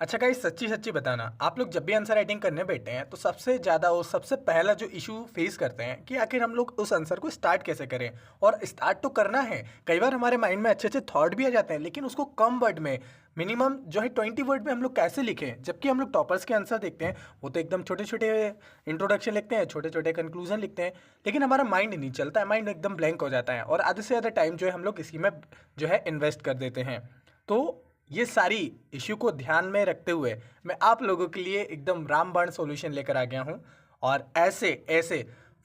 अच्छा गाइस, सच्ची सच्ची बताना, आप लोग जब भी आंसर राइटिंग करने बैठते हैं तो सबसे ज़्यादा और सबसे पहला जो इशू फेस करते हैं कि आखिर हम लोग उस आंसर को स्टार्ट कैसे करें। और स्टार्ट तो करना है, कई बार हमारे माइंड में अच्छे अच्छे थॉट भी आ जाते हैं, लेकिन उसको कम वर्ड में, मिनिमम जो है 20 वर्ड में हम लोग कैसे लिखें। जबकि हम लोग टॉपर्स के आंसर देखते हैं, वो तो एकदम छोटे छोटे इंट्रोडक्शन लिखते हैं, छोटे छोटे कंक्लूजन लिखते हैं, लेकिन हमारा माइंड नहीं चलता है, माइंड एकदम ब्लैंक हो जाता है और आधे से ज़्यादा टाइम जो है हम लोग इसी में जो है इन्वेस्ट कर देते हैं। तो ये सारी इश्यू को ध्यान में रखते हुए मैं आप लोगों के लिए एकदम रामबाण सॉल्यूशन लेकर आ गया हूँ और ऐसे ऐसे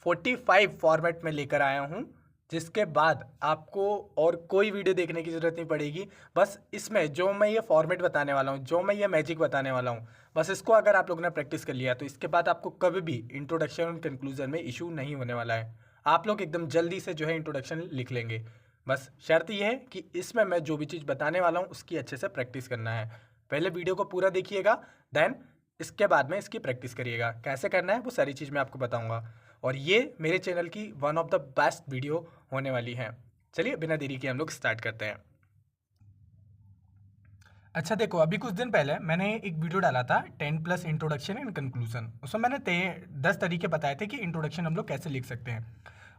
45 फॉर्मेट में लेकर आया हूँ, जिसके बाद आपको और कोई वीडियो देखने की ज़रूरत नहीं पड़ेगी। बस इसमें जो मैं ये फॉर्मेट बताने वाला हूँ, जो मैं ये मैजिक बताने वाला हूँ, बस इसको अगर आप लोगों ने प्रैक्टिस कर लिया तो इसके बाद आपको कभी भी इंट्रोडक्शन और कंक्लूजन में इशू नहीं होने वाला है। आप लोग एकदम जल्दी से जो है इंट्रोडक्शन लिख लेंगे। बस शर्त यह है कि इसमें मैं जो भी चीज़ बताने वाला हूँ उसकी अच्छे से प्रैक्टिस करना है। पहले वीडियो को पूरा देखिएगा, देन इसके बाद में इसकी प्रैक्टिस करिएगा। कैसे करना है वो सारी चीज़ मैं आपको बताऊंगा और ये मेरे चैनल की one of the best video होने वाली है। चलिए बिना देरी के हम लोग स्टार्ट करते हैं। अच्छा देखो, अभी कुछ दिन पहले मैंने एक वीडियो डाला था 10 प्लस इंट्रोडक्शन एंड कंक्लूजन। उसमें मैंने 10 तरीके बताए थे कि इंट्रोडक्शन हम लोग कैसे लिख सकते हैं,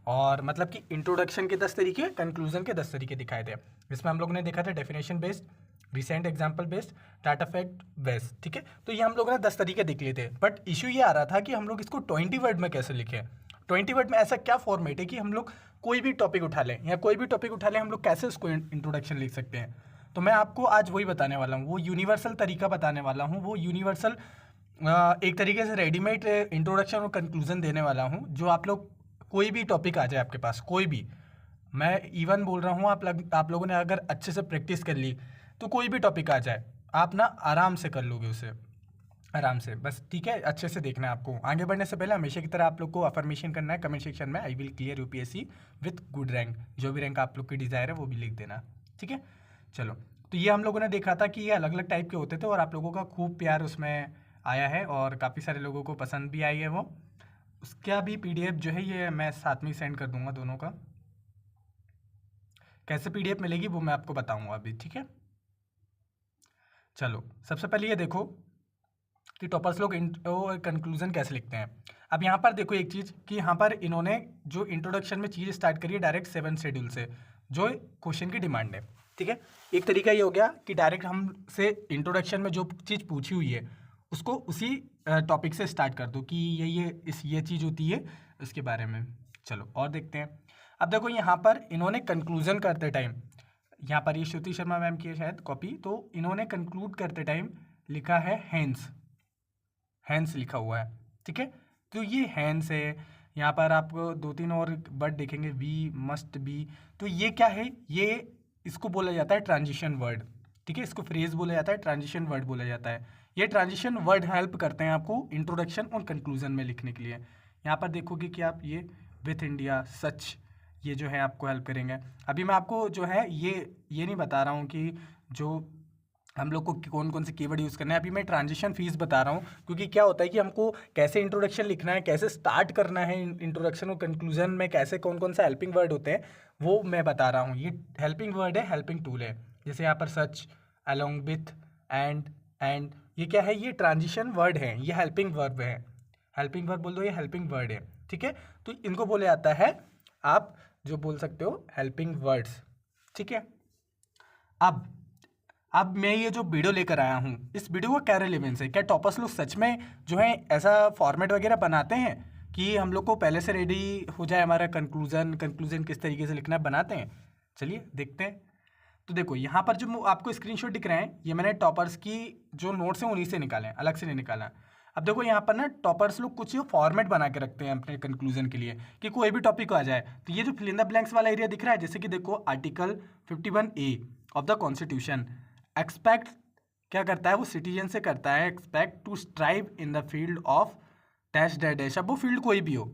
और मतलब कि इंट्रोडक्शन के 10 तरीके, कंक्लूजन के 10 तरीके दिखाए थे। इसमें हम लोगों ने देखा था definition based, recent example based, data fact based. ठीक है, तो ये हम लोगों ने 10 तरीके देख लिए थे, बट इशू ये आ रहा था कि हम लोग इसको 20 वर्ड में कैसे लिखें। 20 वर्ड में ऐसा क्या फॉर्मेट है कि हम लोग कोई भी टॉपिक उठा लें, या कोई भी टॉपिक उठा लें हम लोग कैसे उसको इंट्रोडक्शन लिख सकते हैं। तो मैं आपको आज वही बताने वाला हूँ, वो यूनिवर्सल तरीका बताने वाला हूँ, वो यूनिवर्सल एक तरीके से रेडीमेड इंट्रोडक्शन और कंक्लूजन देने वाला हूँ, जो आप लोग कोई भी टॉपिक आ जाए आपके पास, कोई भी, मैं इवन बोल रहा हूँ, आप लोगों ने अगर अच्छे से प्रैक्टिस कर ली तो कोई भी टॉपिक आ जाए आप ना आराम से कर लोगे उसे, आराम से। बस ठीक है, अच्छे से देखना है आपको। आगे बढ़ने से पहले हमेशा की तरह आप लोग को अफर्मेशन करना है कमेंट सेक्शन में, I will clear UPSC with good rank. जो भी रैंक आप लोग की डिज़ायर है वो भी लिख देना, ठीक है। चलो, तो ये हम लोगों ने देखा था कि ये अलग अलग टाइप के होते थे और आप लोगों का खूब प्यार उसमें आया है और काफ़ी सारे लोगों को पसंद भी आई है वो। उसका भी पीडीएफ जो है ये मैं साथ में सेंड कर दूंगा दोनों का। कैसे पीडीएफ मिलेगी वो मैं आपको बताऊंगा अभी, ठीक है। चलो, सबसे पहले ये देखो कि टॉपर्स लोग कंक्लूजन कैसे लिखते हैं। अब यहाँ पर देखो एक चीज़ कि यहाँ पर इन्होंने जो इंट्रोडक्शन में चीज़ स्टार्ट करी है डायरेक्ट 7 शेड्यूल से, जो क्वेश्चन की डिमांड है, ठीक है। एक तरीका ये हो गया कि डायरेक्ट हमसे इंट्रोडक्शन में जो चीज़ पूछी हुई है उसको उसी टॉपिक से स्टार्ट कर दो कि ये चीज़ होती है इसके बारे में। चलो और देखते हैं। अब देखो यहाँ पर इन्होंने कंक्लूजन करते टाइम, यहाँ पर ये श्रुति शर्मा मैम की है शायद कॉपी, तो इन्होंने कंक्लूड करते टाइम लिखा है हैंस, हैंस लिखा हुआ है, ठीक है। तो ये हैंस है। यहाँ पर आप 2-3 और वर्ड देखेंगे, वी, मस्ट बी, तो ये क्या है, ये इसको बोला जाता है ट्रांजिशन वर्ड, ठीक है। इसको फ्रेज बोला जाता है, ट्रांजिशन वर्ड बोला जाता है। ये ट्रांजिशन वर्ड हेल्प करते हैं आपको इंट्रोडक्शन और कंक्लूजन में लिखने के लिए। यहाँ पर देखोगे कि आप ये विथ इंडिया, सच, ये जो है आपको हेल्प करेंगे। अभी मैं आपको जो है ये नहीं बता रहा हूँ कि जो हम लोग को कौन कौन से कीवर्ड यूज़ करना है, अभी मैं ट्रांजिशन फीस बता रहा हूँ, क्योंकि क्या होता है कि हमको कैसे इंट्रोडक्शन लिखना है, कैसे स्टार्ट करना है इंट्रोडक्शन और कंक्लूजन में, कैसे कौन कौन सा हेल्पिंग वर्ड होते हैं वो मैं बता रहा हूँ। ये हेल्पिंग वर्ड है, हेल्पिंग टूल है। जैसे यहाँ पर सच, अलोंग विथ, एंड ये क्या है, ये ट्रांजिशन वर्ड है, ये हेल्पिंग वर्ब है। हेल्पिंग वर्ब बोल दो, ये हेल्पिंग वर्ड है, ठीक है। तो इनको बोले जाता है, आप जो बोल सकते हो, हेल्पिंग वर्ड्स, ठीक है। अब मैं ये जो वीडियो लेकर आया हूँ, इस वीडियो का क्या रेलेवेंस है, क्या टॉपर्स लोग सच में जो है ऐसा फॉर्मेट वगैरह बनाते हैं कि हम लोग को पहले से रेडी हो जाए हमारा कंक्लूजन किस तरीके से लिखना है, बनाते हैं। चलिए देखते हैं। तो देखो यहाँ पर जो आपको स्क्रीनशॉट दिख रहे हैं, ये मैंने टॉपर्स की जो नोट्स हैं उन्हीं से निकाले हैं, अलग से नहीं निकाला है। अब देखो यहाँ पर ना टॉपर्स लोग कुछ फॉर्मेट बना के रखते हैं अपने कंक्लूजन के लिए कि कोई भी टॉपिक आ जाए तो ये जो फिल इन द ब्लैंक्स वाला एरिया दिख रहा है, जैसे कि देखो article 51A of the constitution expect क्या करता है, वो सिटीजन से करता है expect to strive in the field of dash dash dash. अब वो फील्ड कोई भी हो,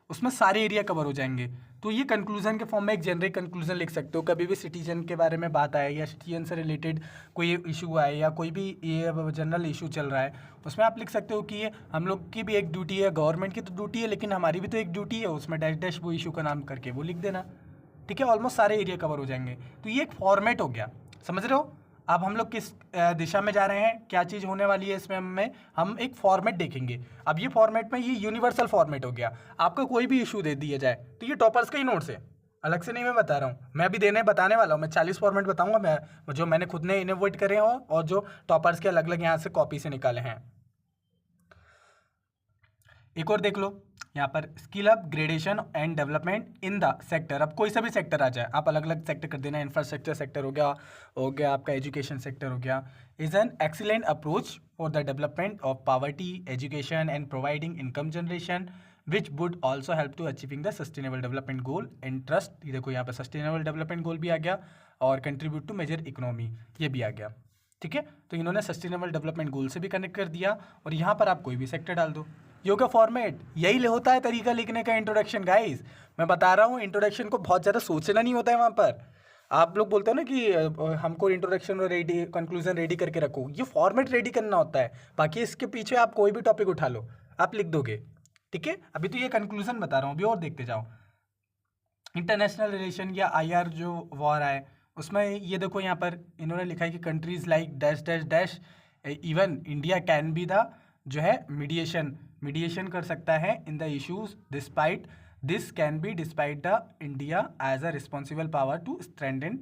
उसमें सारे एरिया कवर हो जाएंगे। तो ये कंक्लूजन के फॉर्म में एक जेनरिक कंक्लूजन लिख सकते हो। कभी भी सिटीजन के बारे में बात आए या सिटीजन से रिलेटेड कोई इशू आए या कोई भी ये जनरल इशू चल रहा है, उसमें आप लिख सकते हो कि ये हम लोग की भी एक ड्यूटी है, गवर्नमेंट की तो ड्यूटी है, लेकिन हमारी भी तो एक ड्यूटी है, उसमें डैश डैश वो इशू का नाम करके वो लिख देना, ठीक है। ऑलमोस्ट सारे एरिया कवर हो जाएंगे। तो ये एक फॉर्मेट हो गया, समझ रहे हो। अब हम लोग किस दिशा में जा रहे हैं, क्या चीज़ होने वाली है इसमें हम एक फॉर्मेट देखेंगे। अब ये फॉर्मेट में ये यूनिवर्सल फॉर्मेट हो गया। आपका कोई भी इशू दे दिया जाए तो ये टॉपर्स का ही नोट्स है, अलग से नहीं मैं बता रहा हूँ, मैं भी बताने वाला हूँ। मैं 40 फॉर्मेट बताऊँगा मैं, जो मैंने खुद ने इनोवेट करे हो और जो टॉपर्स के अलग अलग यहाँ से कॉपी से निकाले हैं। एक और देख लो यहाँ पर, skill up gradation and development in the sector. अब कोई सा भी सेक्टर आ जाए, आप अलग अलग सेक्टर कर देना, इंफ्रास्ट्रक्चर सेक्टर हो गया आपका एजुकेशन सेक्टर हो गया, is an excellent approach for the development of poverty education and providing income generation which would also help to achieving the sustainable development goal and trust. ये देखो यहाँ पर सस्टेनेबल डेवलपमेंट गोल भी आ गया और कंट्रीब्यूट टू मेजर इकोनॉमी ये भी आ गया। ठीक है, तो इन्होंने सस्टेनेबल डेवलपमेंट गोल से भी कनेक्ट कर दिया और यहाँ पर आप कोई भी सेक्टर डाल दो। योगा फॉर्मेट यही होता है तरीका लिखने का, इंट्रोडक्शन गाइस मैं बता रहा हूँ। इंट्रोडक्शन को बहुत ज़्यादा सोचना नहीं होता है वहाँ पर। आप लोग बोलते हो ना कि हमको इंट्रोडक्शन और रेडी कंक्लूजन रेडी करके रखो, ये फॉर्मेट रेडी करना होता है। बाकी इसके पीछे आप कोई भी टॉपिक उठा लो, आप लिख दोगे। ठीक है, अभी तो ये कंक्लूजन बता रहा हूँ, अभी और देखते जाओ। इंटरनेशनल रिलेशन या IR जो वॉर आए उसमें ये देखो यहाँ पर इन्होंने लिखा है कि countries like dash dash dash even India can be the जो है मीडिएशन कर सकता है in the issues despite this can be despite the India as a responsible power to strengthen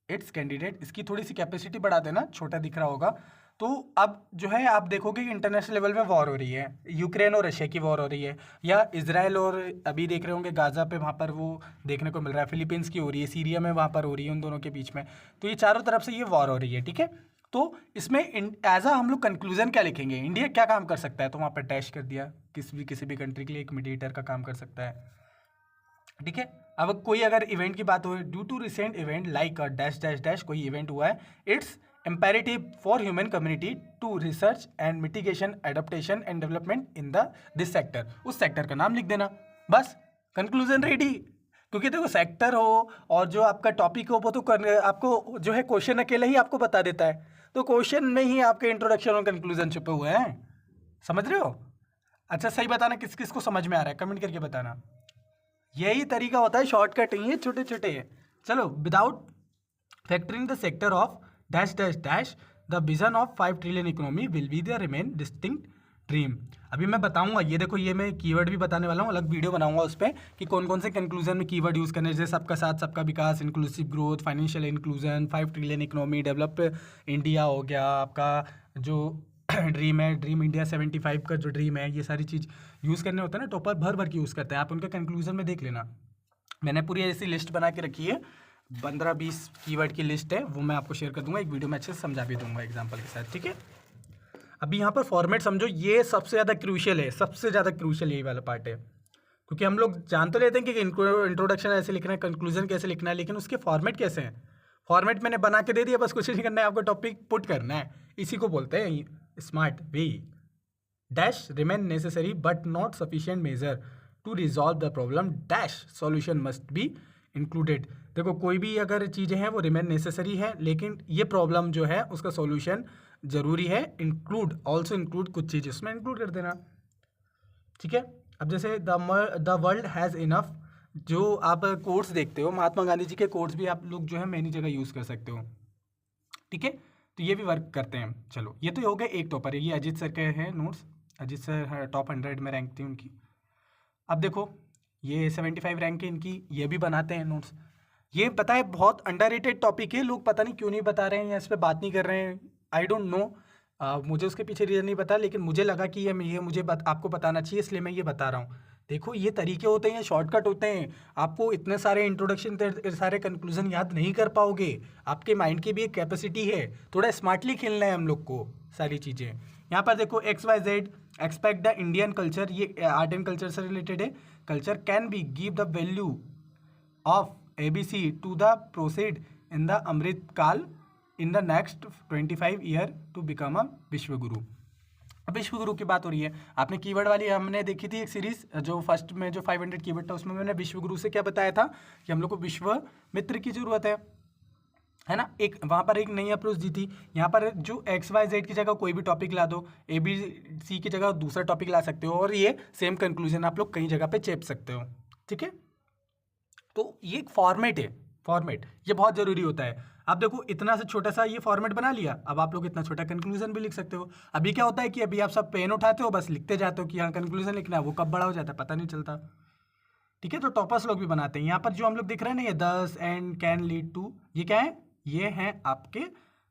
its candidate. इसकी थोड़ी सी कैपेसिटी बढ़ा देना, छोटा दिख रहा होगा। तो अब जो है आप देखोगे कि इंटरनेशनल लेवल पे वॉर हो रही है, यूक्रेन और रशिया की वॉर हो रही है, या इजराइल और अभी देख रहे होंगे गाज़ा पे वहाँ पर वो देखने को मिल रहा है, फिलीपींस की हो रही है, सीरिया में वहाँ पर हो रही है, उन दोनों के बीच में। तो ये चारों तरफ से ये वॉर हो रही है। ठीक है, तो इसमें एज अ हम लोग कंक्लूजन क्या लिखेंगे, इंडिया क्या काम कर सकता है, तो वहाँ पर डैश कर दिया, किसी भी कंट्री के लिए एक मीडिएटर का काम कर सकता है। ठीक है, अब कोई अगर इवेंट की बात हो, due to recent event like dash dash dash कोई इवेंट हुआ है, it's imperative for human community to research and mitigation adaptation and development in this sector। उस सेक्टर का नाम लिख देना, बस कंक्लूजन रेडी। क्योंकि देखो सेक्टर हो और जो आपका टॉपिक हो वो तो आपको जो है क्वेश्चन अकेले ही आपको बता देता है, तो क्वेश्चन में ही आपके इंट्रोडक्शन और कंक्लूजन छुपे हुए हैं, समझ रहे हो। अच्छा सही बताना किस किस को समझ में आ रहा है, कमेंट करके बताना। यही तरीका होता है, शॉर्टकट नहीं है, छोटे छोटे। चलो, without factoring the sector of dash dash dash the vision of 5 trillion economy will be the remain distinct dream. अभी मैं बताऊंगा, ये देखो ये मैं कीवर्ड भी बताने वाला हूँ, अलग वीडियो बनाऊंगा उस पर कि कौन कौन से कंक्लूजन में कीवर्ड यूज़ करने, जैसे सबका साथ सबका विकास, inclusive growth, financial inclusion, 5 trillion economy, develop India हो गया, आपका जो ड्रीम है, ड्रीम इंडिया 75 का जो ड्रीम है, ये सारी चीज़ यूज़ करने होता है ना, टॉपर भर भर के यूज़ करते हैं। आप उनके कंक्लूजन में देख लेना, मैंने पूरी ऐसी लिस्ट बना के रखी है, 15-20 कीवर्ड की लिस्ट है, वो मैं आपको शेयर कर दूंगा, एक वीडियो में अच्छे से समझा भी दूंगा एग्जांपल के साथ। ठीक है, अभी यहाँ पर फॉर्मेट समझो, ये सबसे ज़्यादा क्रूशियल है, सबसे ज़्यादा क्रूशियल यही वाला पार्ट है। क्योंकि हम लोग जान तो लेते हैं कि इंट्रोडक्शन ऐसे लिखना है, कंक्लूजन कैसे लिखना है, लेकिन उसके फॉर्मेट कैसे हैं। फॉर्मेट मैंने बना के दे दिया, बस कुछ नहीं करना है, आपको टॉपिक पुट करना है, इसी को बोलते हैं smart way. Dash remain necessary but not sufficient measure to resolve the problem dash solution must be included. देखो कोई भी अगर चीज़ें हैं वो रिमेन नेसेसरी है, लेकिन ये प्रॉब्लम जो है उसका सॉल्यूशन जरूरी है, इंक्लूड ऑल्सो इंक्लूड कुछ चीज़ उसमें इंक्लूड कर देना। ठीक है, अब जैसे द वर्ल्ड हैज़ इनफ, जो आप कोट्स देखते हो, महात्मा गांधी जी के कोट्स भी आप लोग जो है मैनी जगह यूज़ कर सकते हो। ठीक है, तो ये भी वर्क करते हैं। चलो, ये तो हो गया एक टॉपर है, ये अजीत सर के हैं नोट्स, अजीत सर टॉप 100 में रैंक थी उनकी। अब देखो ये 75 रैंक है इनकी, ये भी बनाते हैं नोट्स। ये पता है बहुत अंडररेटेड टॉपिक है, लोग पता नहीं क्यों नहीं बता रहे हैं या इस पर बात नहीं कर रहे हैं, आई डोंट नो, मुझे उसके पीछे रीज़न नहीं पता, लेकिन मुझे लगा कि ये मुझे आपको बताना चाहिए, इसलिए मैं ये बता रहा हूँ। देखो ये तरीके होते हैं, शॉर्टकट होते हैं, आपको इतने सारे इंट्रोडक्शन सारे कंक्लूजन याद नहीं कर पाओगे, आपके माइंड की भी एक कैपेसिटी है, थोड़ा स्मार्टली खेलना है हम लोग को सारी चीज़ें। यहाँ पर देखो XYZ expect the Indian culture, ये आर्ट एंड कल्चर से रिलेटेड है। Culture can be give the value of ABC to the proceed in the Amrit Kaal in the next 25 year to become a Vishwaguru. विश्वगुरु की बात हो रही है, आपने कीवर्ड वाली हमने देखी थी एक सीरीज, जो फर्स्ट में जो 500 कीवर्ड था उसमें मैंने विश्वगुरु से क्या बताया था कि हम लोग को विश्व मित्र की जरूरत है ना। एक वहाँ पर एक नई अप्रोच दी थी, यहाँ पर जो XYZ की जगह कोई भी टॉपिक ला दो, ABC की जगह दूसरा टॉपिक ला सकते हो, और ये सेम कंक्लूजन आप लोग कई जगह पे चेप सकते हो। ठीक है, तो ये एक फॉर्मेट है, फॉर्मेट ये बहुत ज़रूरी होता है। आप देखो इतना सा छोटा सा ये फॉर्मेट बना लिया, अब आप लोग इतना छोटा कंक्लूजन भी लिख सकते हो। अभी क्या होता है कि अभी आप सब पेन उठाते हो, बस लिखते जाते हो कि हाँ कंक्लूजन लिखना है, वो कब बड़ा हो जाता है पता नहीं चलता। ठीक है, तो टॉपर्स लोग भी बनाते हैं। यहाँ पर जो हम लोग दिख रहे हैं ना, ये दस एंड कैन लीड टू, ये क्या है, ये हैं आपके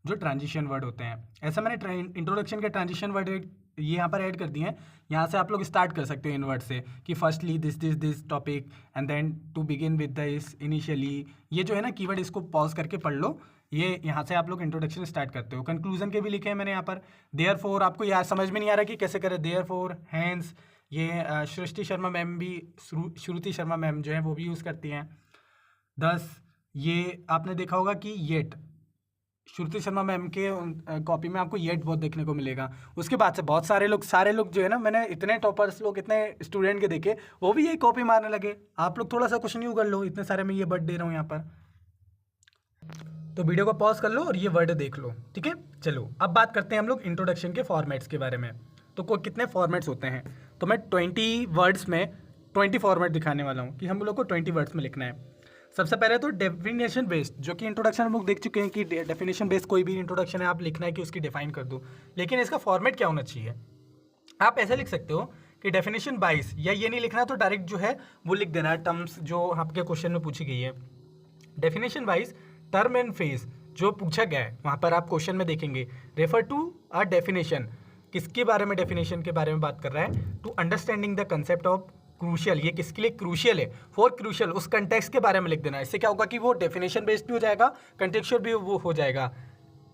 जो ट्रांजिशन वर्ड होते हैं। ऐसा मैंने इंट्रोडक्शन के ट्रांजिशन वर्ड ये यहाँ पर ऐड कर दिए हैं। यहाँ से आप लोग स्टार्ट कर सकते हो इन वर्ड से कि firstly this topic and then to begin with this initially. ये जो है ना कीवर्ड, इसको पॉज करके पढ़ लो। ये यहाँ से आप लोग इंट्रोडक्शन स्टार्ट करते हो। कंक्लूजन के भी लिखे हैं मैंने यहाँ पर। देयरफॉर, आपको यार समझ में नहीं आ रहा कि कैसे करें देयरफॉर, हैंस, ये सृष्टि शर्मा मैम भी, श्रुति शर्मा मैम जो है वो भी यूज़ करती हैं। 10, ये आपने देखा होगा कि येट, श्रुति शर्मा मैम के कॉपी में आपको येट बहुत देखने को मिलेगा। उसके बाद से बहुत सारे लोग जो है ना, मैंने इतने टॉपर्स लोग, इतने स्टूडेंट के देखे, वो भी यही कॉपी मारने लगे। आप लोग थोड़ा सा क्वेश्चन न्यू कर लो, इतने सारे मैं ये वर्ड दे रहा हूँ यहाँ पर। तो वीडियो को पॉज कर लो और ये वर्ड देख लो। ठीक है, चलो अब बात करते हैं हम लोग इंट्रोडक्शन के फॉर्मेट्स के बारे में। तो कितने फॉर्मेट्स होते हैं, तो मैं 20 वर्ड्स में 20 फॉर्मेट दिखाने वाला हूँ कि हम लोग को 20 वर्ड्स में लिखना है। सबसे पहले तो डेफिनेशन बेस्ड, जो कि इंट्रोडक्शन हम लोग देख चुके हैं कि डेफिनेशन बेस्ड कोई भी इंट्रोडक्शन है आप लिखना है कि उसकी डिफाइन कर दो, लेकिन इसका फॉर्मेट क्या होना चाहिए। आप ऐसे लिख सकते हो कि डेफिनेशन 22, या ये नहीं लिखना तो डायरेक्ट जो है वो लिख देना है टर्म्स जो आपके क्वेश्चन में पूछी गई है। डेफिनेशन 22 टर्म एंड फेज जो पूछा गया है वहाँ पर आप क्वेश्चन में देखेंगे, रेफर टू अ डेफिनेशन, किसके बारे में, डेफिनेशन के बारे में बात कर रहा है। To understanding the concept of crucial, ये किसके लिए क्रूशियल है, फॉर क्रूशियल, उस कंटेक्स्ट के बारे में लिख देना। इससे क्या होगा कि वो डेफिनेशन बेस्ड भी हो जाएगा, कंटेक्चुअल भी वो हो जाएगा।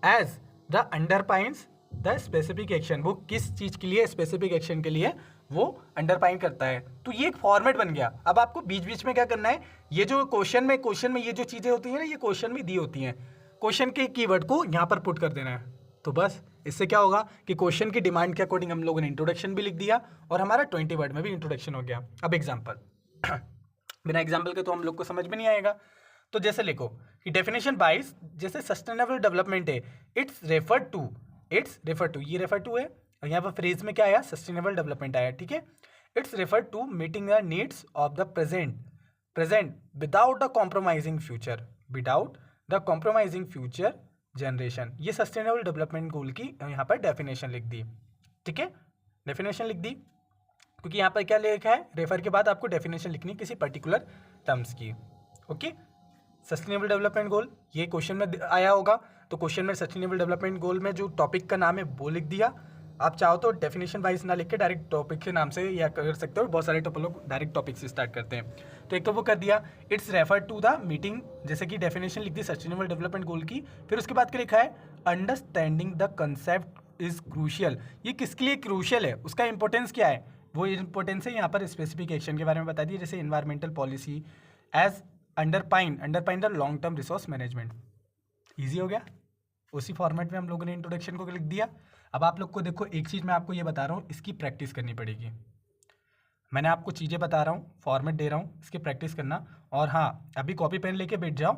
As the underpins the specific action, वो किस चीज़ के लिए, स्पेसिफिक एक्शन के लिए वो अंडरपाइन करता है। तो ये एक फॉर्मेट बन गया। अब आपको बीच बीच में क्या करना है, ये जो क्वेश्चन में ये जो चीज़ें होती हैं ना, ये क्वेश्चन में दी होती हैं, क्वेश्चन के कीवर्ड को यहाँ पर पुट कर देना है। तो बस इससे क्या होगा कि क्वेश्चन की डिमांड के अकॉर्डिंग हम लोगों ने इंट्रोडक्शन भी लिख दिया और हमारा 20 वर्ड में भी इंट्रोडक्शन हो गया। अब एग्जाम्पल, बिना एग्जाम्पल के तो हम लोग को समझ में नहीं आएगा। तो जैसे लिखो कि डेफिनेशन 22 जैसे सस्टेनेबल डेवलपमेंट है, इट्स रेफर टू, ये रेफर टू है और यहाँ पर फ्रेज में क्या आया, सस्टेनेबल डेवलपमेंट आया। ठीक है, it's refer to meeting the needs of the present without the compromising future generation. ये सस्टेनेबल डेवलपमेंट गोल की यहाँ पर डेफिनेशन लिख दी। ठीक है, डेफिनेशन लिख दी क्योंकि यहाँ पर क्या लिखा है, रेफर के बाद आपको डेफिनेशन लिखनी है किसी पर्टिकुलर टर्म्स की। ओके, सस्टेनेबल डेवलपमेंट गोल ये क्वेश्चन में आया होगा, तो क्वेश्चन में सस्टेनेबल डेवलपमेंट गोल में जो टॉपिक का नाम है वो लिख दिया। आप चाहो तो डेफिनेशन वाइज ना लिख के डायरेक्ट टॉपिक के नाम से या कर सकते हो, बहुत सारे लोग डायरेक्ट टॉपिक से स्टार्ट करते हैं। तो एक तो वो कर दिया, it's refer to the meeting, जैसे कि डेफिनेशन लिख दी सस्टेनेबल डेवलपमेंट गोल की। फिर उसके बाद क्या लिखा है, understanding the concept is crucial, ये किसके लिए क्रूशियल है, उसका इंपॉर्टेंस क्या है, वो इंपॉर्टेंस है यहाँ पर स्पेसिफिक एक्शन के बारे में बता दिया, जैसे environmental policy as underpin the long term resource management. Easy हो गया, उसी फॉर्मेट में हम लोगों ने इंट्रोडक्शन को लिख दिया। अब आप लोग को देखो एक चीज़ मैं आपको ये बता रहा हूँ, इसकी प्रैक्टिस करनी पड़ेगी। मैंने आपको चीज़ें बता रहा हूँ, फॉर्मेट दे रहा हूँ, इसकी प्रैक्टिस करना। और हाँ, अभी कॉपी पेन लेके बैठ जाओ।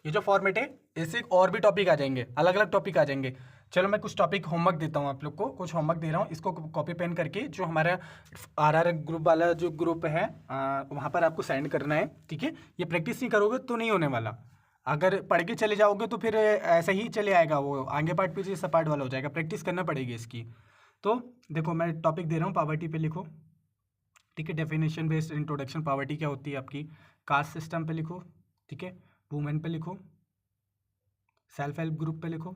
ये जो फॉर्मेट है इससे और भी टॉपिक आ जाएंगे, अलग अलग टॉपिक आ जाएंगे। चलो मैं कुछ टॉपिक होमवर्क देता हूँ, आप लोग को कुछ होमवर्क दे रहा हूँ, इसको कॉपी पेन करके जो हमारा RR ग्रुप वाला जो ग्रुप है वहाँ पर आपको सेंड करना है। ठीक है, ये प्रैक्टिस नहीं करोगे तो नहीं होने वाला। अगर पढ़ के चले जाओगे तो फिर ऐसे ही चले आएगा, वो आगे पार्ट पीछे सब पार्ट वाला हो जाएगा, प्रैक्टिस करना पड़ेगी इसकी। तो देखो मैं टॉपिक दे रहा हूँ, पावर्टी पे लिखो। ठीक है, डेफिनेशन बेस्ड इंट्रोडक्शन, पावर्टी क्या होती है आपकी, कास्ट सिस्टम पे लिखो। ठीक है, वुमेन पे लिखो, सेल्फ हेल्प ग्रुप पे लिखो।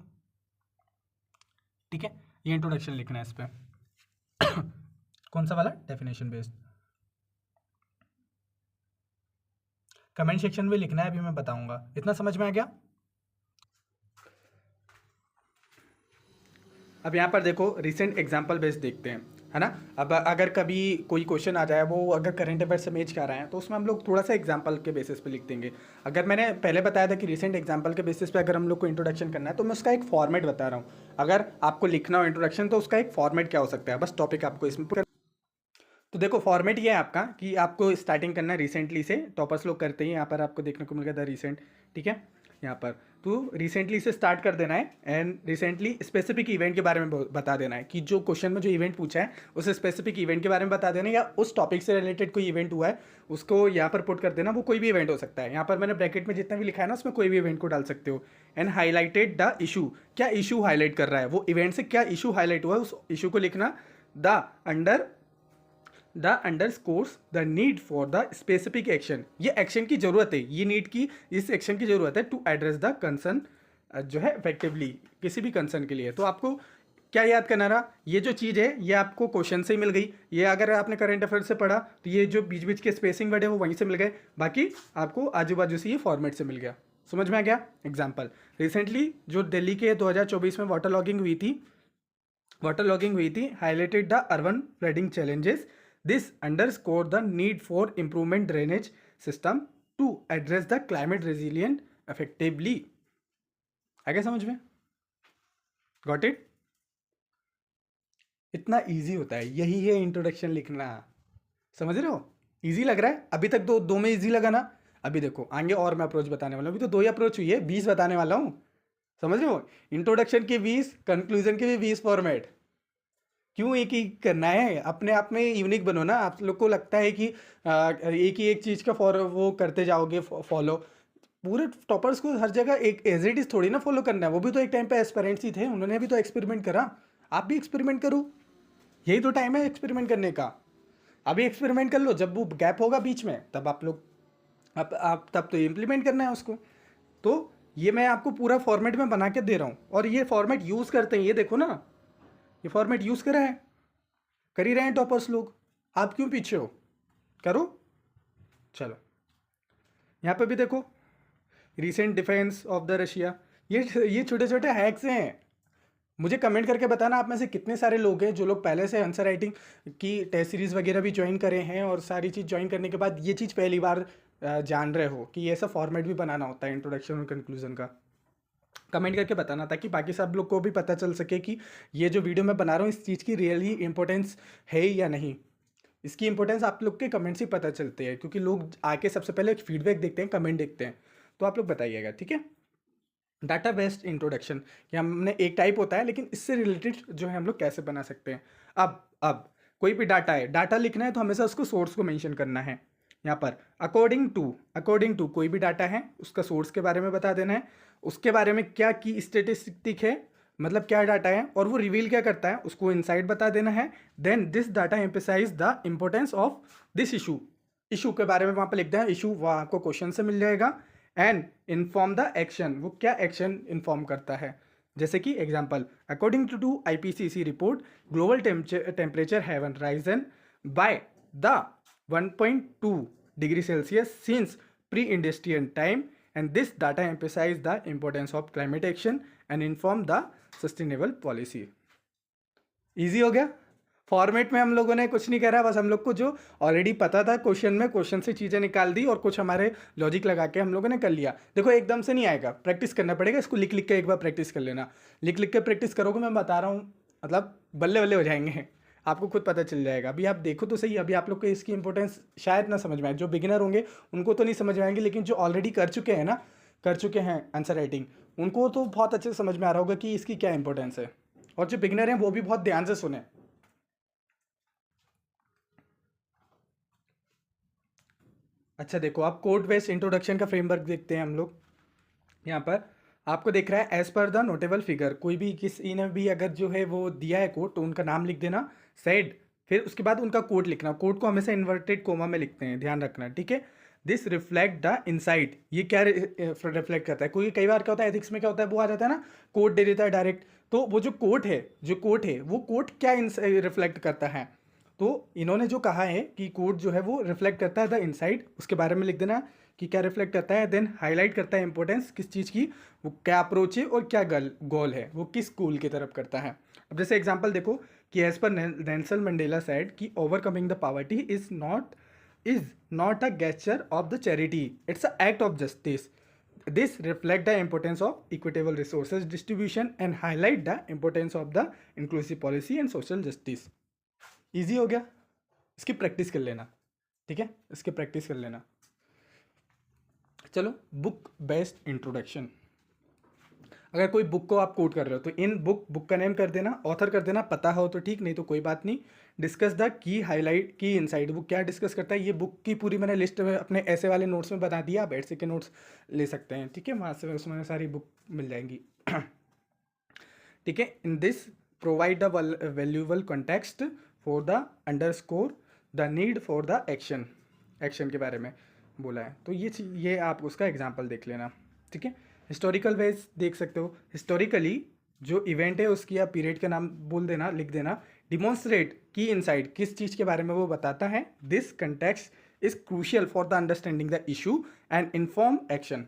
ठीक है, ये इंट्रोडक्शन लिखना है इस पर कौन सा वाला, डेफिनेशन बेस्ड। कमेंट सेक्शन में लिखना है, अभी मैं बताऊंगा। इतना समझ में आ गया। अब यहाँ पर देखो रिसेंट एग्जाम्पल बेस्ड देखते हैं, है ना। अब अगर कभी कोई क्वेश्चन आ जाए, वो अगर करंट अफेयर से मैच कर रहे हैं, तो उसमें हम लोग थोड़ा सा एग्जाम्पल के बेसिस पे लिख देंगे। अगर मैंने पहले बताया था कि रिसेंट एग्जाम्पल के बेसिस पे अगर हम लोग को इंट्रोडक्शन करना है, तो मैं उसका एक फॉर्मेट बता रहा हूँ। अगर आपको लिखना हो इंट्रोडक्शन, तो उसका एक फॉर्मेट क्या हो सकता है, बस टॉपिक आपको इसमें। तो देखो फॉर्मेट ये है आपका कि आपको स्टार्टिंग करना है रिसेंटली से, टॉपर्स लोग करते हैं, यहाँ पर आपको देखने को मिल गया था रिसेंट। ठीक है, यहाँ पर तो रिसेंटली से स्टार्ट कर देना है एंड रिसेंटली स्पेसिफिक इवेंट के बारे में बता देना है कि जो क्वेश्चन में जो इवेंट पूछा है उस स्पेसिफिक इवेंट के बारे में बता देना, या उस टॉपिक से रिलेटेड कोई इवेंट हुआ है उसको यहाँ पर पुट कर देना। वो कोई भी इवेंट हो सकता है, यहाँ पर मैंने ब्रैकेट में जितना भी लिखा है ना उसमें कोई भी इवेंट को डाल सकते हो। एंड हाईलाइटेड द इशू, क्या इशू हाईलाइट कर रहा है, वो इवेंट से क्या इशू हाईलाइट हुआ है उस इशू को लिखना। The underscores the need for the specific action, ये एक्शन की जरूरत है, ये नीड की इस एक्शन की जरूरत है टू एड्रेस द कंसर्न जो है इफेक्टिवली, किसी भी कंसर्न के लिए। तो आपको क्या याद करना रहा, ये जो चीज़ है ये आपको क्वेश्चन से ही मिल गई, ये अगर आपने करंट अफेयर से पढ़ा तो ये जो बीच बीच के स्पेसिंग वर्ड है वो वहीं से मिल गए, बाकी आपको आजू बाजू से ये फॉर्मेट से मिल गया। समझ में आ गया। एग्जाम्पल, रिसेंटली जो दिल्ली के 2024 में वाटर लॉगिंग हुई थी, highlighted the urban flooding challenges, this underscore the need for improvement drainage system to address the climate resilient effectively. आगे समझ में, गॉट इट। इतना इजी होता है, यही है इंट्रोडक्शन लिखना, समझ रहे हो। इजी लग रहा है अभी तक, दो में इजी लगा ना। अभी देखो आगे और मैं अप्रोच बताने वाला हूँ, अभी तो 2 ही अप्रोच हुई है, 20 बताने वाला हूँ, समझ रहे हो। इंट्रोडक्शन के 20, कंक्लूजन के भी 20 फॉर्मेट। क्यों एक ही करना है, अपने आप में यूनिक बनो ना। आप लोग को लगता है कि एक ही एक चीज़ का वो करते जाओगे फॉलो, पूरे टॉपर्स को हर जगह एक एज इट इज थोड़ी ना फॉलो करना है। वो भी तो एक टाइम पे एस्पिरेंट्स ही थे, उन्होंने भी तो एक्सपेरिमेंट करा, आप भी एक्सपेरिमेंट करो, यही तो टाइम है एक्सपेरिमेंट करने का। अभी एक्सपेरिमेंट कर लो, जब वो गैप होगा बीच में तब आप लोग आप तब तो इम्प्लीमेंट करना है उसको। तो ये मैं आपको पूरा फॉर्मेट में बना के दे रहा हूँ, और ये फॉर्मेट यूज़ करते हैं, ये देखो ना, ये फॉर्मेट यूज़ करा है, कर ही रहे हैं टॉपर्स लोग, आप क्यों पीछे हो, करो। चलो यहाँ पे भी देखो, recent defence of the Russia, ये छोटे छोटे हैक्स हैं। मुझे कमेंट करके बताना आप में से कितने सारे लोग हैं जो लोग पहले से आंसर राइटिंग की टेस्ट सीरीज़ वगैरह भी ज्वाइन करे हैं, और सारी चीज़ ज्वाइन करने के बाद ये चीज़ पहली बार जान रहे हो कि ये ऐसा फॉर्मेट भी बनाना होता है इंट्रोडक्शन और कंक्लूजन का। कमेंट करके बताना ताकि बाकी सब लोग को भी पता चल सके कि ये जो वीडियो मैं बना रहा हूँ इस चीज़ की रियली इंपॉर्टेंस है या नहीं। इसकी इंपॉर्टेंस आप लोग के कमेंट से पता चलते हैं, क्योंकि लोग आके सबसे पहले फीडबैक देखते हैं, कमेंट देखते हैं। तो आप लोग बताइएगा, ठीक है। डाटा बेस्ड इंट्रोडक्शन, कि हमने एक टाइप होता है, लेकिन इससे रिलेटेड जो है हम लोग कैसे बना सकते हैं। अब कोई भी डाटा है, डाटा लिखना है तो हमेशा उसको सोर्स को मेंशन करना है। यहाँ पर अकॉर्डिंग टू कोई भी डाटा है उसका सोर्स के बारे में बता देना है, उसके बारे में क्या की स्टेटिस्टिक है, मतलब क्या डाटा है और वो रिवील क्या करता है उसको इनसाइड बता देना है। Then this data emphasise the importance of this issue के बारे में वहाँ पर लिख दें, इशू वहाँ आपको क्वेश्चन से मिल जाएगा। एंड इन्फॉर्म द एक्शन, वो क्या एक्शन इन्फॉर्म करता है। जैसे कि example, according to IPCC report, global temperature haven risen by the 1.2 degree Celsius since pre industrial time, and this data emphasise the importance of climate action and inform the sustainable policy. Easy हो गया। Format में हम लोगों ने कुछ नहीं करा, बस हम लोग को जो ऑलरेडी पता था क्वेश्चन में, क्वेश्चन से चीज़ें निकाल दी और कुछ हमारे लॉजिक लगा के हम लोगों ने कर लिया। देखो एकदम से नहीं आएगा, प्रैक्टिस करना पड़ेगा, इसको लिख लिख के एक बार प्रैक्टिस कर लेना। लिख लिख के प्रैक्टिस करोगे, मैं बता रहा हूँ, मतलब बल्ले बल्ले हो जाएंगे, आपको खुद पता चल जाएगा। अभी आप देखो तो सही, अभी आप लोग को इसकी इंपॉर्टेंस शायद ना समझ में आए, जो बिगिनर होंगे उनको तो नहीं समझ में आएंगे, लेकिन जो ऑलरेडी कर चुके हैं आंसर राइटिंग, उनको तो बहुत अच्छे से समझ में आ रहा होगा कि इसकी क्या इंपॉर्टेंस है। और जो बिगिनर हैं वो भी बहुत ध्यान से सुने। अच्छा देखो, आप कोड बेस्ड इंट्रोडक्शन का फ्रेमवर्क देखते हैं हम लोग। यहाँ पर आपको दिख रहा है as per the notable figure, कोई भी किसी ने भी अगर जो है वो दिया है कोड तो उनका नाम लिख देना, सेड, फिर उसके बाद उनका कोड लिखना। कोड को हमेशा इन्वर्टेड कोमा में लिखते हैं, ध्यान रखना, ठीक है। दिस रिफ्लेक्ट द इनसाइट, ये क्या रिफ्लेक्ट करता है, कोई कई बार क्या होता है एथिक्स में, क्या होता है वो आ जाता है ना, कोड दे देता है डायरेक्ट, तो वो जो कोड है वो कोड क्या रिफ्लेक्ट करता है। तो इन्होंने जो कहा है कि कोड जो है वो रिफ्लेक्ट करता है द इनसाइड, उसके बारे में लिख देना कि क्या रिफ्लेक्ट करता है। देन हाईलाइट करता है इंपॉर्टेंस किस चीज़ की, वो क्या अप्रोच है और क्या गोल है, वो किस गोल की तरफ करता है। अब जैसे एग्जांपल देखो कि as per Nelson Mandela said कि overcoming the poverty is not a gesture of the charity, it's a act of justice. This reflect the importance of equitable resources distribution and highlight the importance of the inclusive policy and social justice. Easy हो गया, इसकी practice कर लेना, ठीक है, इसकी practice कर लेना। चलो बुक बेस्ड इंट्रोडक्शन, अगर कोई बुक को आप कोट कर रहे हो तो इन बुक का नेम कर देना, ऑथर कर देना, पता हो तो ठीक, नहीं तो कोई बात नहीं। डिस्कस द की हाईलाइट की इनसाइड, बुक क्या डिस्कस करता है, ये बुक की पूरी मैंने लिस्ट में अपने ऐसे वाले नोट्स में बता दिया, आप ऐसे के नोट्स ले सकते हैं, ठीक है, वहाँ से उसमें सारी बुक मिल जाएंगी। ठीक है, in this provide the valuable context for the underscore the need for the action, action के बारे में बोला है, तो ये आप उसका एग्जाम्पल देख लेना, ठीक है। हिस्टोरिकल वेज देख सकते हो, हिस्टोरिकली जो इवेंट है उसकी आप पीरियड का नाम बोल देना, लिख देना। डिमॉन्स्ट्रेट की इनसाइट, किस चीज़ के बारे में वो बताता है। This context is crucial for the understanding the issue and inform action.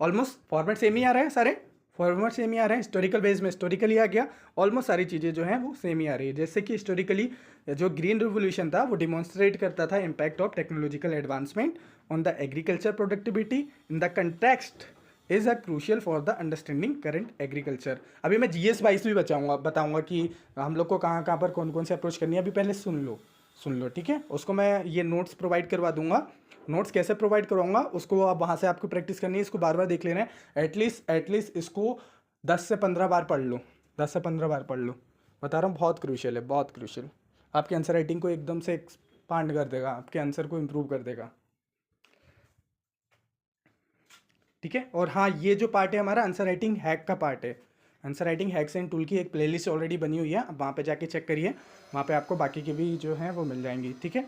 Almost format same ही आ रहा है, सारे फॉर्मेट सेम ही आ रहे हैं। हिस्टोरिकल बेस में हिस्टोरिकली आ गया, ऑलमोस्ट सारी चीज़ें जो हैं वो सेम ही आ रही है। जैसे कि हिस्टोरिकली जो ग्रीन रिवोल्यूशन था वो डिमॉन्स्ट्रेट करता था impact of technological advancement on the agriculture productivity in the context is a crucial for the understanding current agriculture. अभी मैं GS वाइज भी बताऊंगा कि हम लोग को कहाँ कहाँ पर कौन कौन से अप्रोच करनी है, अभी पहले सुन लो, ठीक है। उसको मैं ये नोट्स प्रोवाइड करवा दूंगा, नोट्स कैसे प्रोवाइड करवाऊंगा उसको आप वहाँ से आपको प्रैक्टिस करनी है, इसको बार बार देख लेना है, एटलीस्ट इसको 10 से 15 बार पढ़ लो, 10 से 15 बार पढ़ लो, बता रहा हूँ, बहुत क्रूशियल है, बहुत क्रूशियल। आपके आंसर राइटिंग को एकदम से एक्सपांड कर देगा, आपके आंसर को इम्प्रूव कर देगा, ठीक है। और हाँ, ये जो पार्ट है हमारा आंसर राइटिंग हैक का पार्ट है, answer writing hacks and tool की एक प्लेलिस्ट ऑलरेडी बनी हुई है, वहाँ पे जाके चेक करिए, वहाँ पे आपको बाकी की भी जो है वो मिल जाएंगी, ठीक है।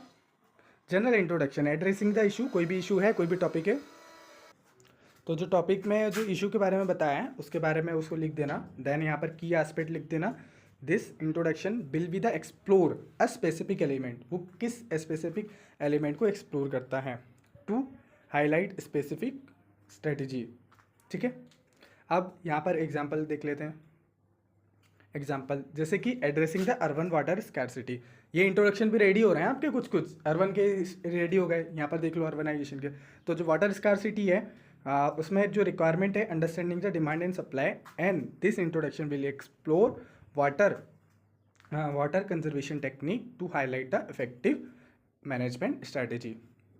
General introduction, addressing the issue, कोई भी इशू है, कोई भी टॉपिक है, तो जो टॉपिक में जो इशू के बारे में बताया है उसके बारे में उसको लिख देना। देन यहाँ पर की एस्पेक्ट लिख देना। This introduction will be the explore a specific element, वो किस स्पेसिफिक एलिमेंट को एक्सप्लोर करता है, टू हाईलाइट स्पेसिफिक स्ट्रेटजी, ठीक है। अब यहाँ पर एग्जाम्पल देख लेते हैं। एग्जाम्पल जैसे कि addressing the urban water scarcity, ये इंट्रोडक्शन भी रेडी हो रहे हैं आपके, कुछ अर्बन के रेडी हो गए, यहाँ पर देख लो अर्बनाइजेशन के। तो जो वाटर स्कैरसिटी है उसमें जो रिक्वायरमेंट है understanding the demand and supply, and this introduction will explore water conservation technique to highlight the effective management strategy,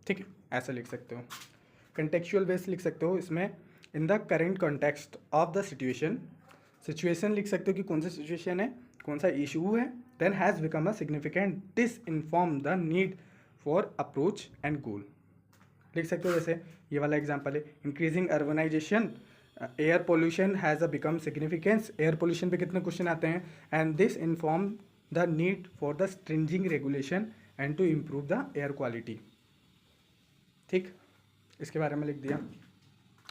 ठीक है, ऐसा लिख सकते हो। कंटेक्चुअल बेस लिख सकते हो इसमें, in the current context of the situation लिख सकते हो कि कौन सा सिचुएशन है, कौन सा इशू है। Then has become a significant this inform the need for approach and goal, लिख सकते हो। जैसे ये वाला एग्जांपल है, increasing urbanisation, air pollution has a become significance, air pollution पे कितने क्वेश्चन आते हैं, and this inform the need for the stringent regulation and to improve the air quality, ठीक, इसके बारे में लिख दिया।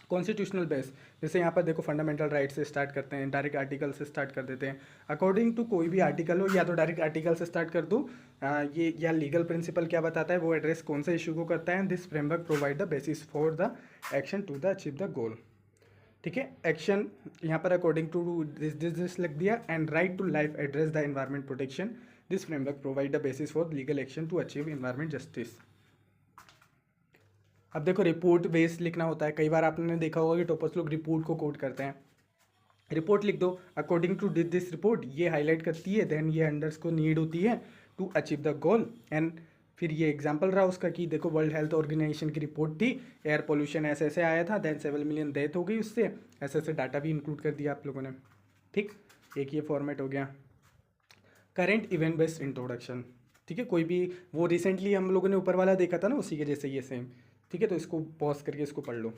कॉन्स्टिट्यूशनल बेस, जैसे यहाँ पर देखो फंडामेंटल राइट से स्टार्ट करते हैं, डायरेक्ट आर्टिकल से स्टार्ट कर देते हैं, अकॉर्डिंग टू कोई भी आर्टिकल हो, या तो डायरेक्ट आर्टिकल से स्टार्ट कर दूँ, ये या लीगल प्रिंसिपल क्या बताता है, वो एड्रेस कौन सा इशू को करता है। This framework provide the basis for the action to the achieve the goal, ठीक है। एक्शन यहाँ पर अकॉर्डिंग टू दिस लिख दिया, and right to life address the environment protection, this framework provide the basis for legal action to achieve environment justice. अब देखो report base लिखना होता है, कई बार आपने देखा होगा कि टॉपर्स लोग रिपोर्ट को कोट करते हैं, रिपोर्ट लिख दो, अकॉर्डिंग टू दिस रिपोर्ट, ये हाईलाइट करती है, देन ये अंडर्स को नीड होती है to achieve the goal, and फिर ये एग्जांपल रहा उसका कि देखो वर्ल्ड हेल्थ ऑर्गेनाइजेशन की रिपोर्ट थी, एयर पोल्यूशन ऐसे ऐसे आया था, देन 7 मिलियन डेथ हो गई उससे, ऐसे ऐसे डाटा भी इंक्लूड कर दिया आप लोगों ने, ठीक, एक ये फॉर्मेट हो गया। करेंट इवेंट बेस्ड इंट्रोडक्शन, ठीक है, कोई भी वो रिसेंटली हम लोगों ने ऊपर वाला देखा था ना, उसी के जैसे ये सेम, ठीक है, तो इसको पॉज करके इसको पढ़ लो।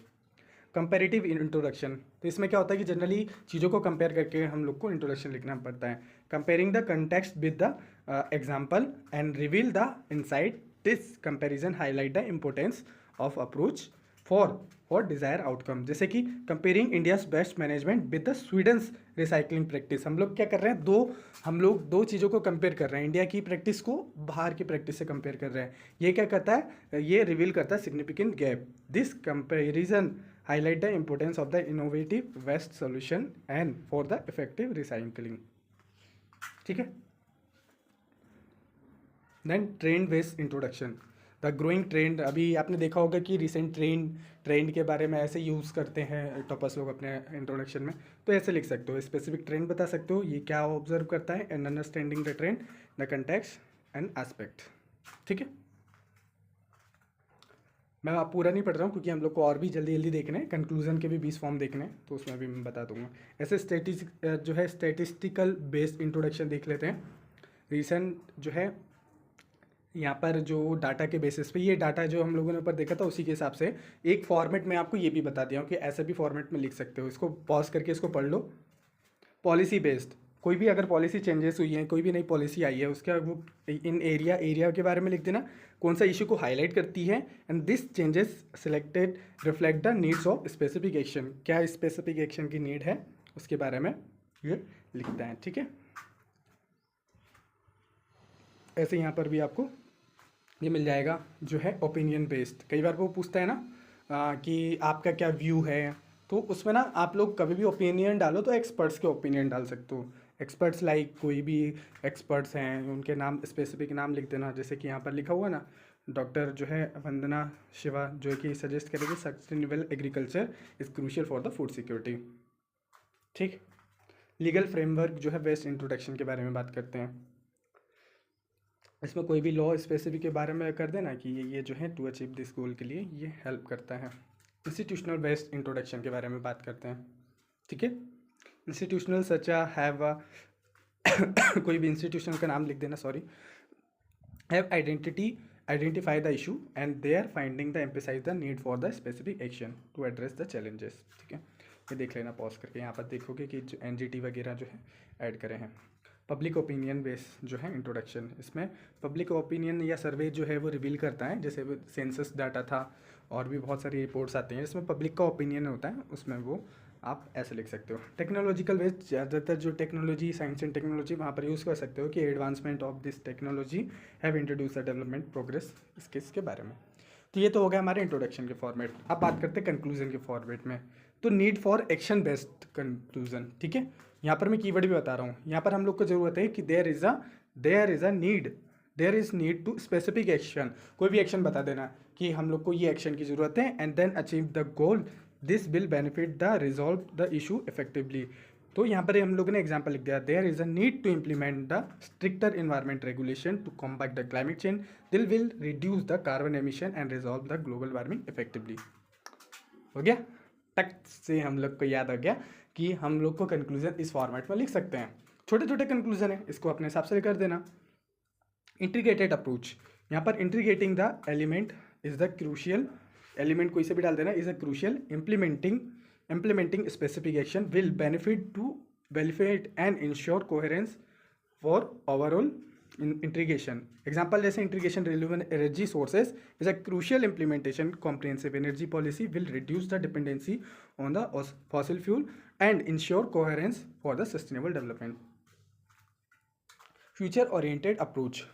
कंपेरेटिव इंट्रोडक्शन, तो इसमें क्या होता है कि जनरली चीज़ों को कंपेयर करके हम लोग को इंट्रोडक्शन लिखना पड़ता है। Comparing the context with the example and reveal the insight, this comparison highlight the importance of approach for desire outcome, जैसे कि comparing India's best management with the Sweden's recycling practice. हम लोग क्या कर रहे हैं, हम लोग दो चीज़ों को कंपेयर कर रहे हैं, इंडिया की प्रैक्टिस को बाहर की प्रैक्टिस से कंपेयर कर रहे हैं। ये क्या करता है, ये रिवील करता है significant gap. This comparison highlight the importance of the innovative waste solution and for the effective recycling, ठीक है। Then trend based introduction, the growing trend, अभी आपने देखा होगा कि रिसेंट ट्रेंड के बारे में ऐसे यूज़ करते हैं टॉपर्स लोग अपने इंट्रोडक्शन में, तो ऐसे लिख सकते हो, स्पेसिफिक ट्रेंड बता सकते हो, ये क्या ऑब्जर्व करता है, and understanding the trend, the context and aspect, ठीक है। मैं आप पूरा नहीं पढ़ रहा हूँ क्योंकि हम लोग को और भी जल्दी जल्दी देखने हैं, कंक्लूजन के भी 20 फॉर्म देखने हैं, तो उसमें भी मैं बता दूंगा। ऐसे जो है स्टैटिस्टिकल बेस्ड इंट्रोडक्शन देख लेते हैं। रीसेंट जो है यहाँ पर जो डाटा के बेसिस पे, ये डाटा जो हम लोगों ने ऊपर देखा था उसी के हिसाब से एक फॉर्मेट में आपको ये भी बता दिया हूँ कि ऐसे भी फॉर्मेट में लिख सकते हो। इसको पॉज करके इसको पढ़ लो। पॉलिसी बेस्ड, कोई भी अगर पॉलिसी चेंजेस हुई है, कोई भी नई पॉलिसी आई है, उसका वो इन एरिया के बारे में लिख देना, कौन सा इशू को हाईलाइट करती है, and this changes selected reflect the needs of specific action, क्या स्पेसिफिक एक्शन की नीड है उसके बारे में ये लिखता है। ठीक है, ऐसे यहाँ पर भी आपको ये मिल जाएगा जो है ओपिनियन बेस्ड। कई बार वो पूछता है ना कि आपका क्या व्यू है, तो उसमें ना आप लोग कभी भी ओपिनियन डालो तो एक्सपर्ट्स के ओपिनियन डाल सकते हो। एक्सपर्ट्स लाइक कोई भी एक्सपर्ट्स हैं उनके नाम, स्पेसिफिक नाम लिख देना, जैसे कि यहाँ पर लिखा हुआ ना डॉक्टर जो है वंदना शिवा, जो कि सजेस्ट करेगी sustainable agriculture is crucial for the food security. ठीक, लीगल फ्रेमवर्क जो है वेस्ट इंट्रोडक्शन के बारे में बात करते हैं। इसमें कोई भी लॉ स्पेसिफिक के बारे में कर देना कि ये जो है टू अचीव दिस गोल के लिए ये हेल्प करता है। इंस्टीट्यूशनल बेस्ड इंट्रोडक्शन के बारे में बात करते हैं। ठीक है, इंस्टीट्यूशनल सचा हैव कोई भी इंस्टीट्यूशन का नाम लिख देना, sorry, have identify the issue and they are finding the emphasise the need for the specific action to address the challenges. ठीक है, ये देख लेना पॉज करके। यहाँ पर देखोगे कि जो NGT वगैरह जो है ऐड करे हैं। पब्लिक ओपिनियन बेस जो है इंट्रोडक्शन, इसमें पब्लिक ओपिनियन या सर्वे जो है वो रिवील करता है, जैसे सेंसस डाटा था और भी बहुत सारी रिपोर्ट्स आती हैं जिसमें पब्लिक का ओपिनियन होता है, उसमें वो आप ऐसे लिख सकते हो। टेक्नोलॉजिकल बेस, ज़्यादातर जो टेक्नोलॉजी, साइंस एंड टेक्नोलॉजी, वहाँ पर यूज़ कर सकते हो कि advancement of this technology have introduce the development progress, इसके बारे में। तो ये तो हो गया हमारे इंट्रोडक्शन के फॉर्मेट। अब बात करते हैं कंक्लूजन के फॉर्मेट में। तो need for action based conclusion. ठीक है, यहाँ पर मैं कीवर्ड भी बता रहा हूँ। यहाँ पर हम लोग को जरूरत है कि there is need to specific action, कोई भी एक्शन बता देना कि हम लोग को ये एक्शन की जरूरत है, and then achieve the goal, this will benefit the resolve the issue effectively. तो यहाँ पर हम लोगों ने एग्जाम्पल लिख दिया, there is a need to implement the stricter environment regulation to combat the climate change, this will reduce the carbon emission and resolve the global warming effectively. हो गया, टक से हम लोग को याद आ गया कि हम लोग को कंक्लूजन इस फॉर्मेट में लिख सकते हैं। छोटे छोटे कंक्लूजन है, इसको अपने हिसाब से कर देना। इंटीग्रेटेड अप्रोच, यहाँ पर integrating the element is the crucial, element कोई से भी डाल देना, is a crucial, implementing specific action will benefit and ensure coherence for overall integration. Example जैसे integration renewable energy sources is a crucial implementation. Comprehensive energy policy will reduce the dependency on the fossil fuel and ensure coherence for the sustainable development. Future oriented approach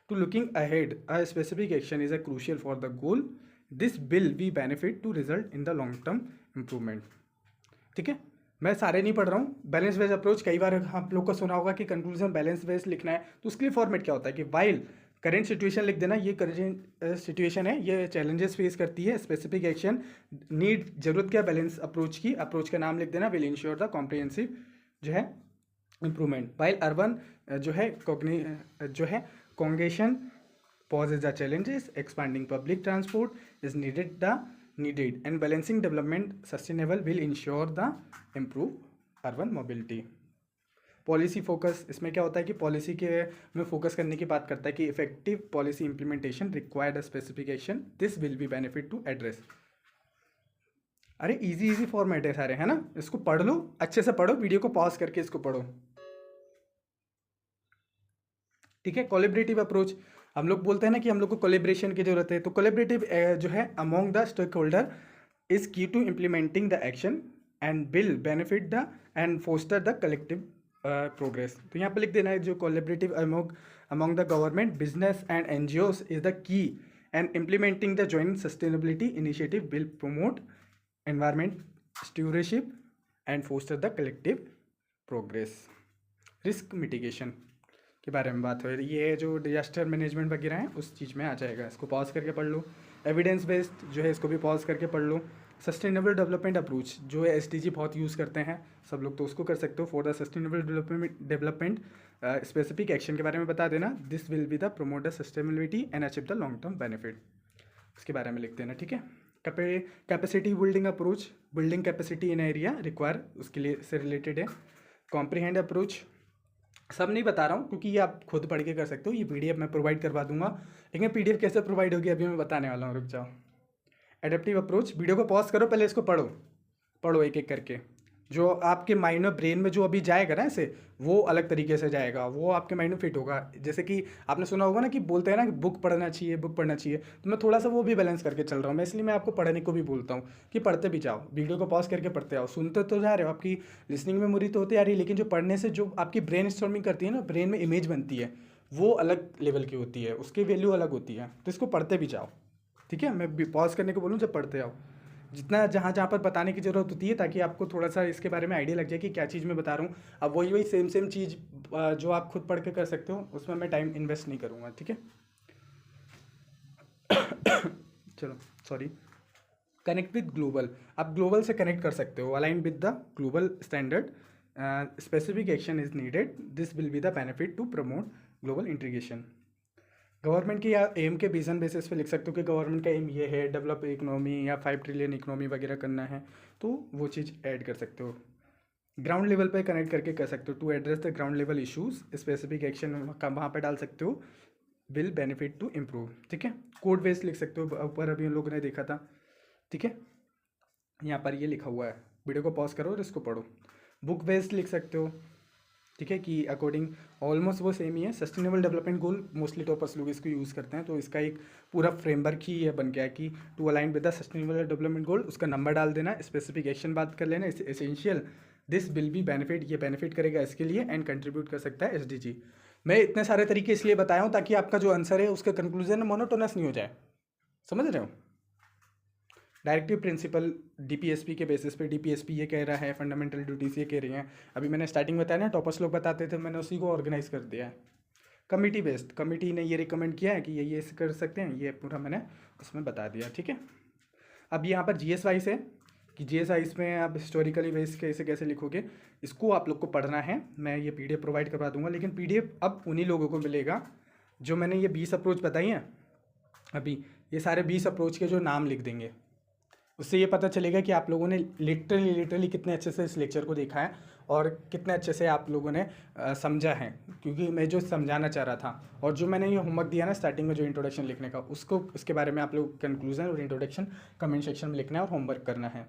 to looking ahead, a specific action is a crucial for the goal. This will be benefit to result in the long term improvement. ठीक है, मैं सारे नहीं पढ़ रहा हूँ। Balance based approach, कई बार आप लोग को सुना होगा कि कंक्लूजन बैलेंस बेस्ड लिखना है, तो उसके लिए फॉर्मेट क्या होता है कि वाइल करेंट सिचुएशन लिख देना, ये करेंट सिचुएशन है, ये चैलेंजेस फेस करती है, स्पेसिफिक एक्शन नीड, जरूरत क्या बैलेंस अप्रोच की, अप्रोच का नाम लिख देना, विल इंश्योर द कॉम्प्रिहेंसिव जो है इम्प्रूवमेंट। वाइल अर्बन जो है कॉन्गेशन poses the challenges, expanding public transport is needed and balancing development sustainable will ensure the improve urban mobility. Policy focus, इसमें क्या होता है कि पॉलिसी के में फोकस करने की बात करता है कि effective policy implementation required a specific action, this will be benefit to address. अरे इजी फॉर्मेट है सारे, है ना, इसको पढ़ लो, अच्छे से पढ़ो, वीडियो को पॉज करके इसको पढ़ो। ठीक है, कोलैबोरेटिव अप्रोच, हम लोग बोलते हैं ना कि हम लोग को कोलैबोरेशन की जरूरत है, तो कोलैबोरेटिव जो है among the stakeholder is key to implementing the action and will benefit the and foster the collective progress. तो यहाँ पर लिख देना है जो collaborative among the government, business and NGOs is the key and implementing the joint sustainability initiative will promote environment stewardship and foster the collective progress. Risk mitigation के बारे में बात हो रही है, ये जो डिजास्टर मैनेजमेंट वगैरह है उस चीज़ में आ जाएगा, इसको पॉज करके पढ़ लो। एविडेंस बेस्ड जो है इसको भी पॉज करके पढ़ लो। सस्टेनेबल डेवलपमेंट अप्रोच जो है SDG बहुत यूज़ करते हैं सब लोग, तो उसको कर सकते हो। For the sustainable development specific action के बारे में बता देना, this will be the promote the sustainability and achieve the long term benefit. उसके बारे में लिखते हैं ना, ठीक है। Capacity building approach, building capacity in area require, उसके लिए से रिलेटेड है। कॉम्प्रिहेंड अप्रोच, सब नहीं बता रहा हूँ क्योंकि ये आप खुद पढ़ के कर सकते हो, ये पीडीएफ मैं प्रोवाइड करवा दूंगा, लेकिन पीडीएफ कैसे प्रोवाइड होगी अभी मैं बताने वाला हूँ, रुक जाओ। एडेप्टिव अप्रोच, वीडियो को पॉज करो, पहले इसको पढ़ो एक एक करके, जो आपके माइंड में ब्रेन में जो अभी जाएगा ना ऐसे, वो अलग तरीके से जाएगा, वो आपके माइंड में फिट होगा। जैसे कि आपने सुना होगा ना कि बोलते हैं ना कि बुक पढ़ना चाहिए, बुक पढ़ना चाहिए, तो मैं थोड़ा सा वो भी बैलेंस करके चल रहा हूँ मैं, इसलिए मैं आपको पढ़ने को भी बोलता हूँ कि पढ़ते भी जाओ, वीडियो को पॉज करके पढ़ते आओ। सुनते तो जा रहे हो, आपकी लिसनिंग मेमोरी तो होती आ रही है, लेकिन जो पढ़ने से जो आपकी ब्रेन स्टॉर्मिंग करती है ना, ब्रेन में इमेज बनती है, वो अलग लेवल की होती है, उसकी वैल्यू अलग होती है, तो इसको पढ़ते भी जाओ, ठीक है। मैं पॉज करने को बोलूँ जब पढ़ते आओ, जितना जहाँ जहाँ पर बताने की ज़रूरत होती है, ताकि आपको थोड़ा सा इसके बारे में आइडिया लग जाए कि क्या चीज़ मैं बता रहा हूँ। अब वही सेम चीज़ जो आप खुद पढ़ के कर सकते हो, उसमें मैं टाइम इन्वेस्ट नहीं करूँगा, ठीक है। चलो सॉरी। कनेक्ट विद ग्लोबल, आप ग्लोबल से कनेक्ट कर सकते हो, align with the global standard, specific action is needed, this will be the benefit to promote global integration. Government की या एम के विजन बेसिस पे लिख सकते हो कि गवर्नमेंट का एम ये है, डेवलप इकोनॉमी या 5 ट्रिलियन इकोनॉमी वगैरह करना है, तो वो चीज़ ऐड कर सकते हो। ग्राउंड लेवल पे कनेक्ट करके कर सकते हो, to address the ground level issues, specific action वहाँ पे डाल सकते हो, विल बेनिफिट टू इम्प्रूव, ठीक है। कोड बेस्ड लिख सकते हो, ऊपर अभी हम लोगों ने देखा था, ठीक है, यहाँ पर ये लिखा हुआ है, वीडियो को पॉज करो और इसको पढ़ो। बुक बेस्ड लिख सकते हो, ठीक है, कि अकॉर्डिंग ऑलमोस्ट वो सेम ही है। सस्टेनेबल डेवलपमेंट गोल मोस्टली टॉपर्स लोग इसको यूज़ करते हैं, तो इसका एक पूरा फ्रेमवर्क ही ये बन गया है कि to align with the sustainable development goal, उसका नंबर डाल देना, स्पेसिफिक एक्शन बात कर लेना, essential, this will be benefit, ये बेनिफिट करेगा इसके लिए, एंड कंट्रीब्यूट कर सकता है एसडीजी। मैं इतने सारे तरीके इसलिए बताया हूँ ताकि आपका जो आंसर है उसका कंक्लूजन मोनोटोनस नहीं हो जाए, समझ रहे हो। डायरेक्टिव प्रिंसिपल डीपीएसपी के बेसिस पे, डीपीएसपी ये कह रहा है, फंडामेंटल ड्यूटीज ये कह रही हैं, अभी मैंने स्टार्टिंग बताया ना टॉपर्स लोग बताते थे, मैंने उसी को ऑर्गेनाइज कर दिया है। कमिटी बेस्ड, कमिटी ने ये रिकमेंड किया है कि ये कर सकते हैं, ये पूरा मैंने उसमें बता दिया, ठीक है। अब यहाँ पर जीएस वाइज है कि जीएस वाइज में आप हिस्टोरिकली बेस्ड कैसे कैसे लिखोगे, इसको आप लोग को पढ़ना है, मैं ये पीडीएफ प्रोवाइड करवा दूंगा, लेकिन पीडीएफ अब उन्हीं लोगों को मिलेगा जो मैंने ये 20 अप्रोच बताई हैं, अभी ये सारे 20 अप्रोच के जो नाम लिख देंगे, उससे ये पता चलेगा कि आप लोगों ने लिटरली कितने अच्छे से इस लेक्चर को देखा है और कितने अच्छे से आप लोगों ने समझा है, क्योंकि मैं जो समझाना चाह रहा था और जो मैंने ये होमवर्क दिया ना स्टार्टिंग में जो इंट्रोडक्शन लिखने का, उसके बारे में आप लोग कंक्लूजन और इंट्रोडक्शन कमेंट सेक्शन में लिखना है और होमवर्क करना है।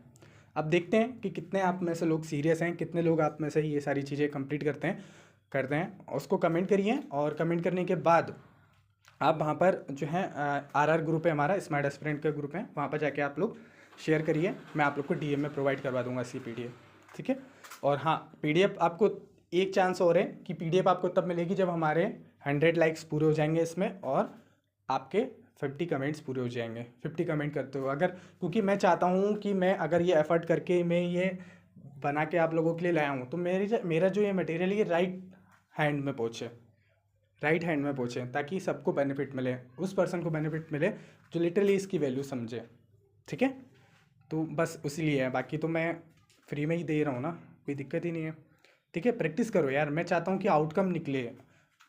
अब देखते हैं कि कितने आप में से लोग सीरियस हैं, कितने लोग आप में से ये सारी चीज़ें कंप्लीट करते हैं, उसको कमेंट करिए, और कमेंट करने के बाद आप वहाँ पर जो है आरआर ग्रुप है हमारा, स्मार्ट एस्पिरेंट का ग्रुप है, वहाँ पर जाके आप लोग शेयर करिए, मैं आप लोग को डीएम में प्रोवाइड करवा दूंगा इसकी पीडीएफ, ठीक है। और हाँ, पीडीएफ आपको एक चांस और है कि पीडीएफ आपको तब मिलेगी जब हमारे 100 लाइक्स पूरे हो जाएंगे इसमें, और आपके 50 कमेंट्स पूरे हो जाएंगे। 50 कमेंट करते हो अगर, क्योंकि मैं चाहता हूँ कि मैं अगर ये एफर्ट करके मैं ये बना के आप लोगों के लिए लाया हूँ, तो मेरा जो ये मटेरियल ये राइट हैंड में पहुँचे, ताकि सबको बेनिफिट मिले, उस पर्सन को बेनिफिट मिले जो लिटरली इसकी वैल्यू समझे, ठीक है। तो बस उसी लिए है, बाकी तो मैं फ्री में ही दे रहा हूँ ना, कोई दिक्कत ही नहीं है, ठीक है। प्रैक्टिस करो यार, मैं चाहता हूँ कि आउटकम निकले,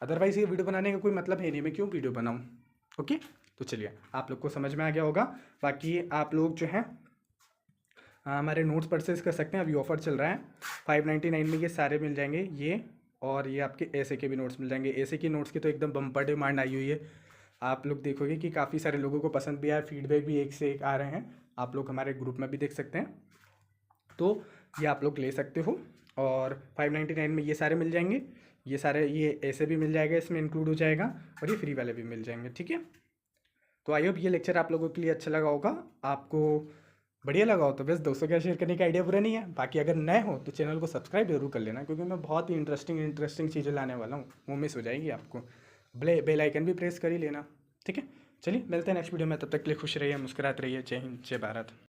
अदरवाइज़ ये वीडियो बनाने का कोई मतलब है नहीं, मैं क्यों वीडियो बनाऊँ, ओके। तो चलिए, आप लोग को समझ में आ गया होगा। बाकी आप लोग जो है हमारे नोट्स परचेज कर सकते हैं, अभी ऑफर चल रहा है, 599 में ये सारे मिल जाएंगे ये, और ये आपके ऐसे के भी नोट्स मिल जाएंगे। ऐसे की नोट्स की तो एकदम बम्पर डिमांड आई हुई है, आप लोग देखोगे कि काफ़ी सारे लोगों को पसंद भी आया, फीडबैक भी एक से एक आ रहे हैं, आप लोग हमारे ग्रुप में भी देख सकते हैं, तो ये आप लोग ले सकते हो। और 599 में ये सारे मिल जाएंगे, ये सारे ये ऐसे भी मिल जाएगा, इसमें इंक्लूड हो जाएगा, और ये फ्री वाले भी मिल जाएंगे, ठीक है। तो आई होप ये लेक्चर आप लोगों के लिए अच्छा लगा होगा, आपको बढ़िया लगा हो तो बस दोस्तों के शेयर करने का आइडिया बुरा नहीं है। बाकी अगर नए हो तो चैनल को सब्सक्राइब जरूर कर लेना, क्योंकि मैं बहुत ही इंटरेस्टिंग चीज़ें लाने वाला हूँ, वो मिस हो जाएगी आपको। बेल आइकन भी प्रेस कर ही लेना, ठीक है। चलिए मिलते हैं नेक्स्ट वीडियो में, तब तक के लिए खुश रहिए, मुस्कुराते रहिए। जय हिंद, जय भारत।